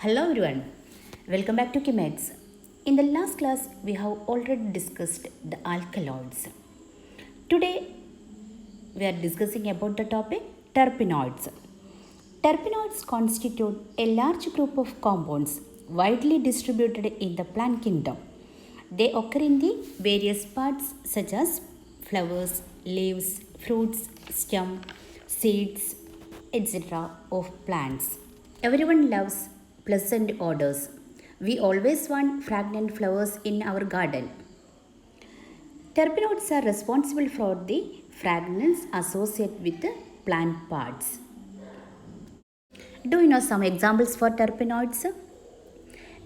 Hello everyone, welcome back to Chemics. In the last class, we have already discussed the alkaloids. Today, we are discussing about the topic terpenoids. Terpenoids constitute a large group of compounds widely distributed in the plant kingdom. They occur in the various parts such as flowers, leaves, fruits, stem, seeds, etc. of plants. Everyone loves pleasant odors. We always want fragrant flowers in our garden. Terpenoids are responsible for the fragrance associated with the plant parts. Do you know some examples for terpenoids?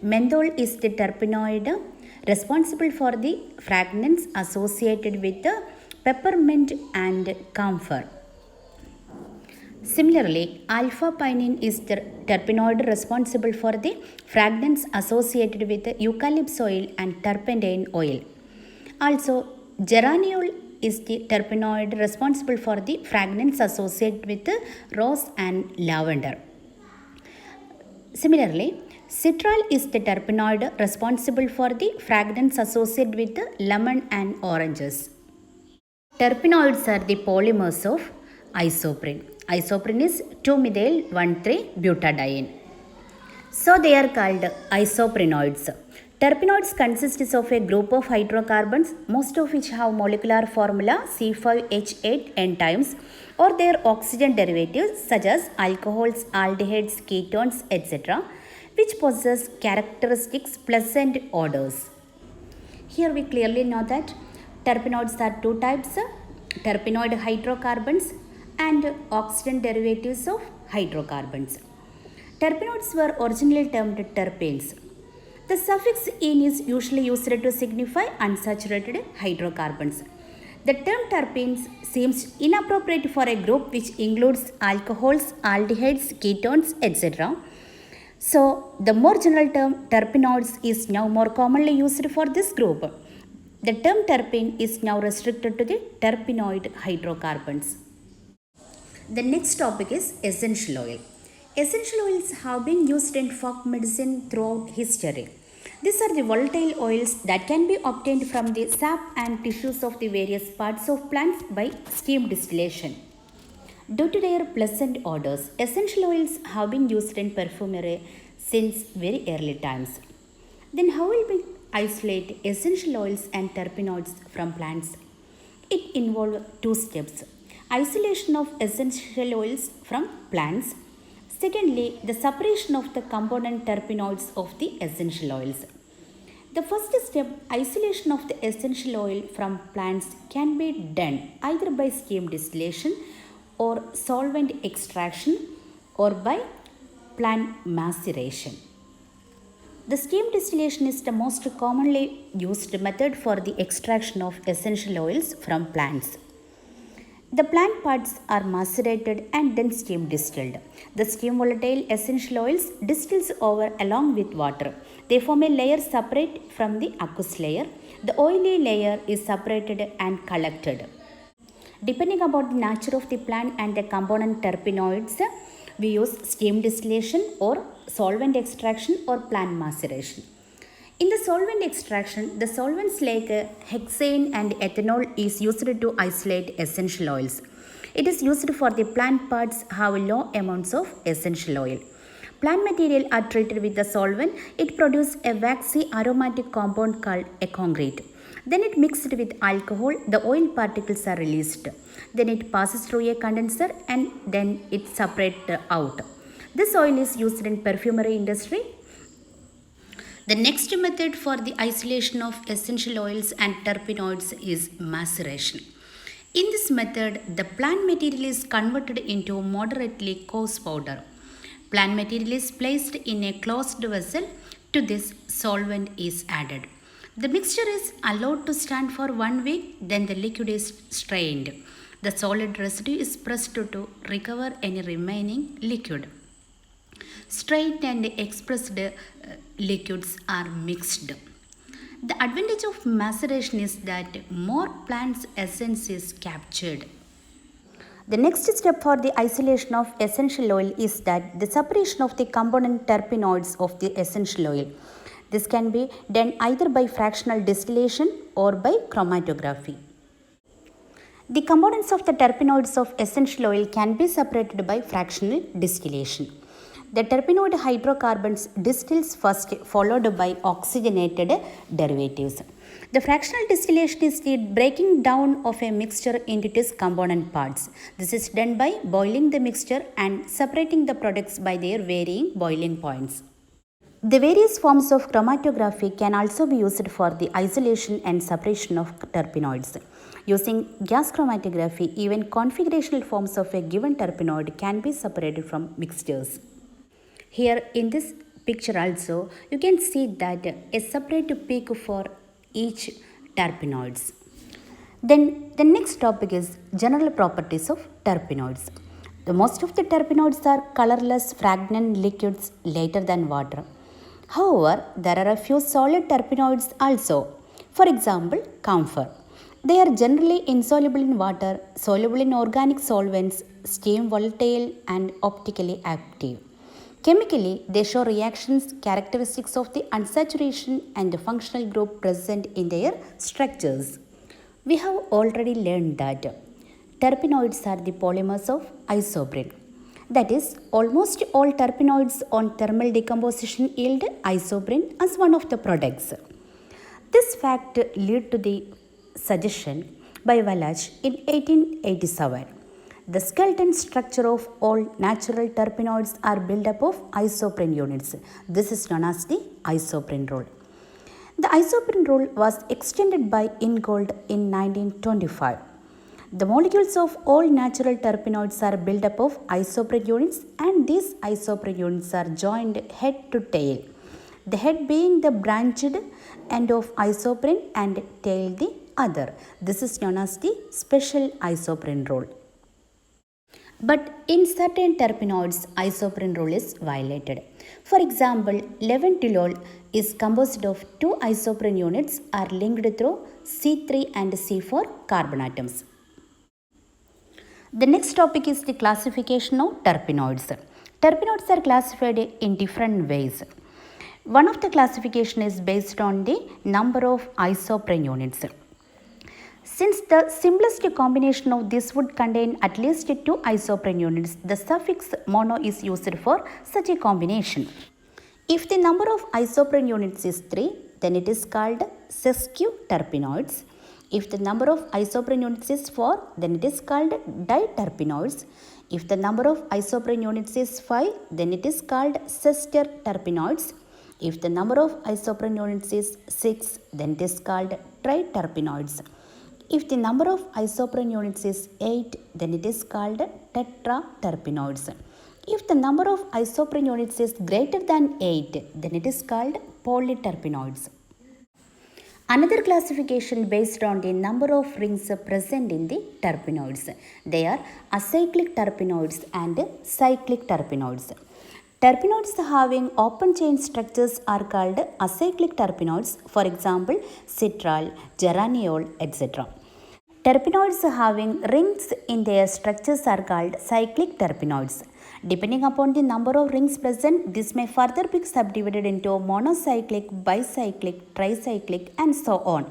Menthol is the terpenoid responsible for the fragrance associated with the peppermint and camphor. Similarly, alpha-pinene is the terpenoid responsible for the fragrance associated with the eucalyptus oil and turpentine oil. Also, geraniol is the terpenoid responsible for the fragrance associated with the rose and lavender. Similarly, citral is the terpenoid responsible for the fragrance associated with the lemon and oranges. Terpenoids are the polymers of isoprene. Isoprene is 2-methyl-1,3-butadiene. So they are called isoprenoids. Terpenoids consists of a group of hydrocarbons, most of which have molecular formula C5H8 times or their oxygen derivatives such as alcohols, aldehydes, ketones, etc., which possess characteristics pleasant odors. Here we clearly know that terpenoids are two types, terpenoid hydrocarbons and oxygen derivatives of hydrocarbons. Terpenoids were originally termed terpenes. The suffix "ene" is usually used to signify unsaturated hydrocarbons. The term terpenes seems inappropriate for a group which includes alcohols, aldehydes, ketones, etc. So, the more general term terpenoids is now more commonly used for this group. The term terpene is now restricted to the terpenoid hydrocarbons. The next topic is essential oil. Essential oils have been used in folk medicine throughout history. These are the volatile oils that can be obtained from the sap and tissues of the various parts of plants by steam distillation. Due to their pleasant odors, essential oils have been used in perfumery since very early times. Then how will we isolate essential oils and terpenoids from plants? It involves two steps. Isolation of essential oils from plants. Secondly, the separation of the component terpenoids of the essential oils. The first step, isolation of the essential oil from plants, can be done either by steam distillation or solvent extraction or by plant maceration. The steam distillation is the most commonly used method for the extraction of essential oils from plants. The plant parts are macerated and then steam distilled. The steam volatile essential oils distills over along with water. They form a layer separate from the aqueous layer. The oily layer is separated and collected. Depending upon the nature of the plant and the component terpenoids, we use steam distillation or solvent extraction or plant maceration. In the solvent extraction, the solvents like hexane and ethanol is used to isolate essential oils. It is used for the plant parts have low amounts of essential oil. Plant material are treated with the solvent. It produces a waxy aromatic compound called econgret. Then it mixed with alcohol, the oil particles are released. Then it passes through a condenser and then it separates out. This oil is used in perfumery industry. The next method for the isolation of essential oils and terpenoids is maceration. In this method, the plant material is converted into moderately coarse powder. Plant material is placed in a closed vessel. To this, solvent is added. The mixture is allowed to stand for 1 week, then the liquid is strained. The solid residue is pressed to recover any remaining liquid. Strained and expressed liquids are mixed. The advantage of maceration is that more plant's essence is captured. The next step for the isolation of essential oil is that the separation of the component terpenoids of the essential oil. This can be done either by fractional distillation or by chromatography. The components of the terpenoids of essential oil can be separated by fractional distillation. The terpenoid hydrocarbons distills first, followed by oxygenated derivatives. The fractional distillation is the breaking down of a mixture into its component parts. This is done by boiling the mixture and separating the products by their varying boiling points. The various forms of chromatography can also be used for the isolation and separation of terpenoids. Using gas chromatography, even configurational forms of a given terpenoid can be separated from mixtures. Here in this picture also, you can see that a separate peak for each terpenoids. Then the next topic is general properties of terpenoids. The most of the terpenoids are colorless fragrant liquids lighter than water. However, there are a few solid terpenoids also. For example, camphor. They are generally insoluble in water, soluble in organic solvents, steam volatile and optically active. Chemically, they show reactions characteristics of the unsaturation and the functional group present in their structures. We have already learned that terpenoids are the polymers of isoprene. That is, almost all terpenoids on thermal decomposition yield isoprene as one of the products. This fact led to the suggestion by Wallach in 1887. The skeleton structure of all natural terpenoids are built up of isoprene units. This is known as the isoprene rule. The isoprene rule was extended by Ingold in 1925. The molecules of all natural terpenoids are built up of isoprene units, and these isoprene units are joined head to tail. The head being the branched end of isoprene and tail the other. This is known as the special isoprene rule. But in certain terpenoids, isoprene rule is violated. For example, levantilol is composed of two isoprene units are linked through C3 and C4 carbon atoms. The next topic is the classification of terpenoids. Terpenoids are classified in different ways. One of the classification is based on the number of isoprene units. Since the simplest combination of this would contain at least two isoprene units, the suffix mono is used for such a combination. If the number of isoprene units is 3, then it is called sesquiterpenoids. If the number of isoprene units is 4, then it is called diterpenoids. If the number of isoprene units is 5, then it is called sesquiterpenoids. If the number of isoprene units is 6, then it is called triterpenoids. If the number of isoprene units is 8, then it is called tetraterpenoids. If the number of isoprene units is greater than 8, then it is called polyterpenoids. Another classification based on the number of rings present in the terpenoids. They are acyclic terpenoids and cyclic terpenoids. Terpenoids having open chain structures are called acyclic terpenoids, for example, citral, geraniol, etc. Terpenoids having rings in their structures are called cyclic terpenoids. Depending upon the number of rings present, this may further be subdivided into monocyclic, bicyclic, tricyclic, and so on.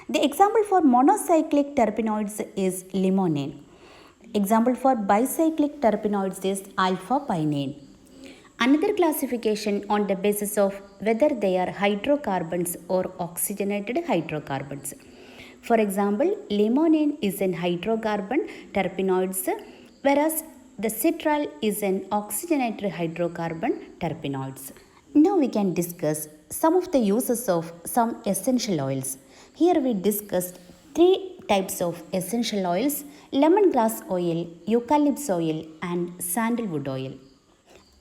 The example for monocyclic terpenoids is limonene. Example for bicyclic terpenoids is alpha-pinene. Another classification on the basis of whether they are hydrocarbons or oxygenated hydrocarbons. For example, limonene is an hydrocarbon terpenoids, whereas the citral is an oxygenated hydrocarbon terpenoids. Now we can discuss some of the uses of some essential oils. Here we discussed 3 types of essential oils: lemongrass oil, eucalyptus oil, and sandalwood oil.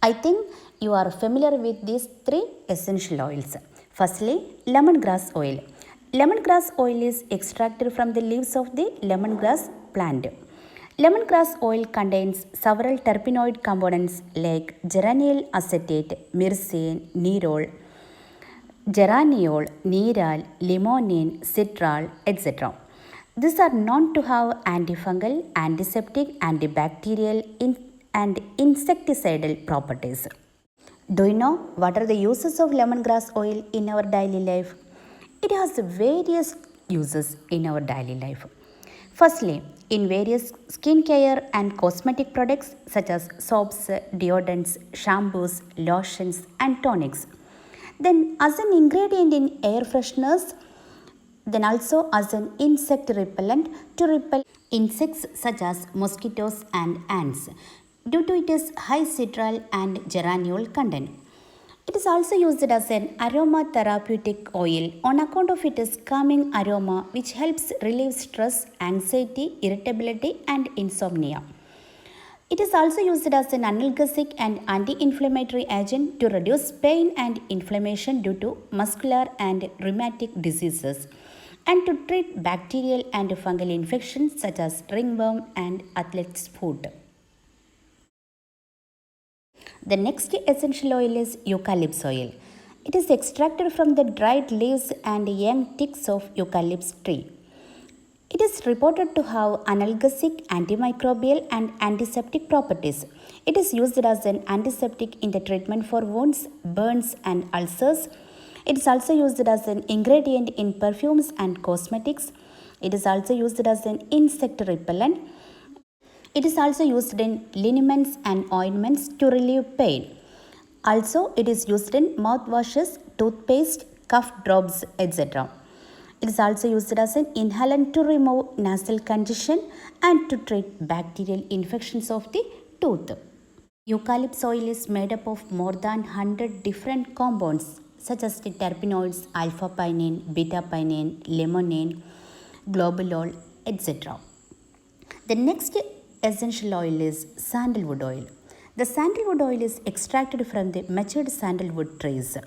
I think you are familiar with these 3 essential oils. Firstly, lemongrass oil. Lemongrass oil is extracted from the leaves of the lemongrass plant. Lemongrass oil contains several terpenoid components like geraniol acetate, myrcene, nerol, geraniol, neral, limonene, citral, etc. These are known to have antifungal, antiseptic, antibacterial, and insecticidal properties. Do you know what are the uses of lemongrass oil in our daily life? It has various uses in our daily life. Firstly, in various skincare and cosmetic products such as soaps, deodorants, shampoos, lotions, and tonics. Then, as an ingredient in air fresheners, then also as an insect repellent to repel insects such as mosquitoes and ants due to its high citral and geraniol content. It is also used as an aromatherapeutic oil on account of its calming aroma which helps relieve stress, anxiety, irritability and insomnia. It is also used as an analgesic and anti-inflammatory agent to reduce pain and inflammation due to muscular and rheumatic diseases and to treat bacterial and fungal infections such as ringworm and athlete's foot. The next essential oil is eucalyptus oil. It is extracted from the dried leaves and young twigs of eucalyptus tree. It is reported to have analgesic, antimicrobial, and antiseptic properties. It is used as an antiseptic in the treatment for wounds, burns, and ulcers. It is also used as an ingredient in perfumes and cosmetics. It is also used as an insect repellent. It is also used in liniments and ointments to relieve pain. Also, it is used in mouthwashes, toothpaste, cough drops, etc. It is also used as an inhalant to remove nasal congestion and to treat bacterial infections of the tooth. Eucalyptus oil is made up of more than 100 different compounds such as the terpenoids, alpha-pinene, beta-pinene, limonene, globalol, etc. The next essential oil is sandalwood oil. The sandalwood oil is extracted from the matured sandalwood trees.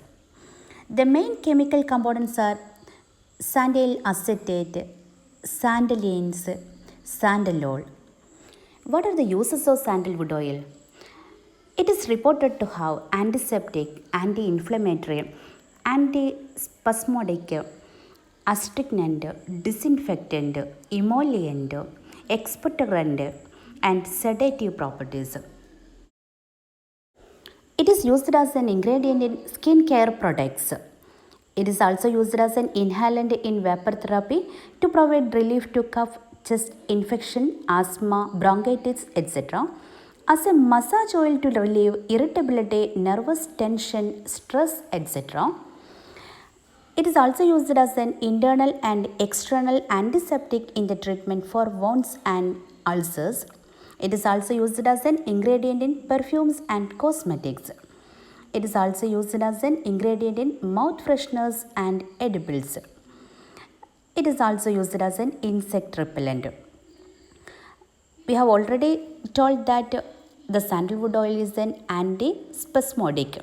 The main chemical components are sandyl acetate, sandalines, sandalol. What are the uses of sandalwood oil? It is reported to have antiseptic, anti-inflammatory, antispasmodic, astringent, disinfectant, emollient, expectorant, and sedative properties. It is used as an ingredient in skincare products. It is also used as an inhalant in vapor therapy to provide relief to cough, chest infection, asthma, bronchitis, etc. As a massage oil to relieve irritability, nervous tension, stress, etc. It is also used as an internal and external antiseptic in the treatment for wounds and ulcers. It is also used as an ingredient in perfumes and cosmetics. It is also used as an ingredient in mouth fresheners and edibles. It is also used as an insect repellent. We have already told that the sandalwood oil is an antispasmodic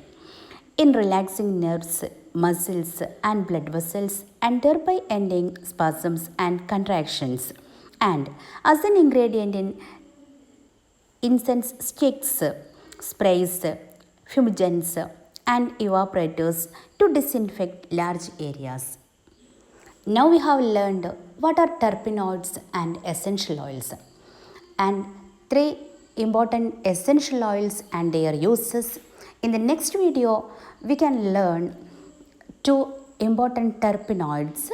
in relaxing nerves, muscles, and blood vessels, and thereby ending spasms and contractions. And as an ingredient in incense sticks, sprays, fumigants, and evaporators to disinfect large areas. Now we have learned what are terpenoids and essential oils, and three important essential oils and their uses. In the next video, we can learn two important terpenoids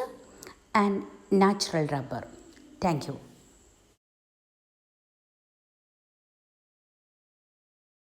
and natural rubber. Thank you.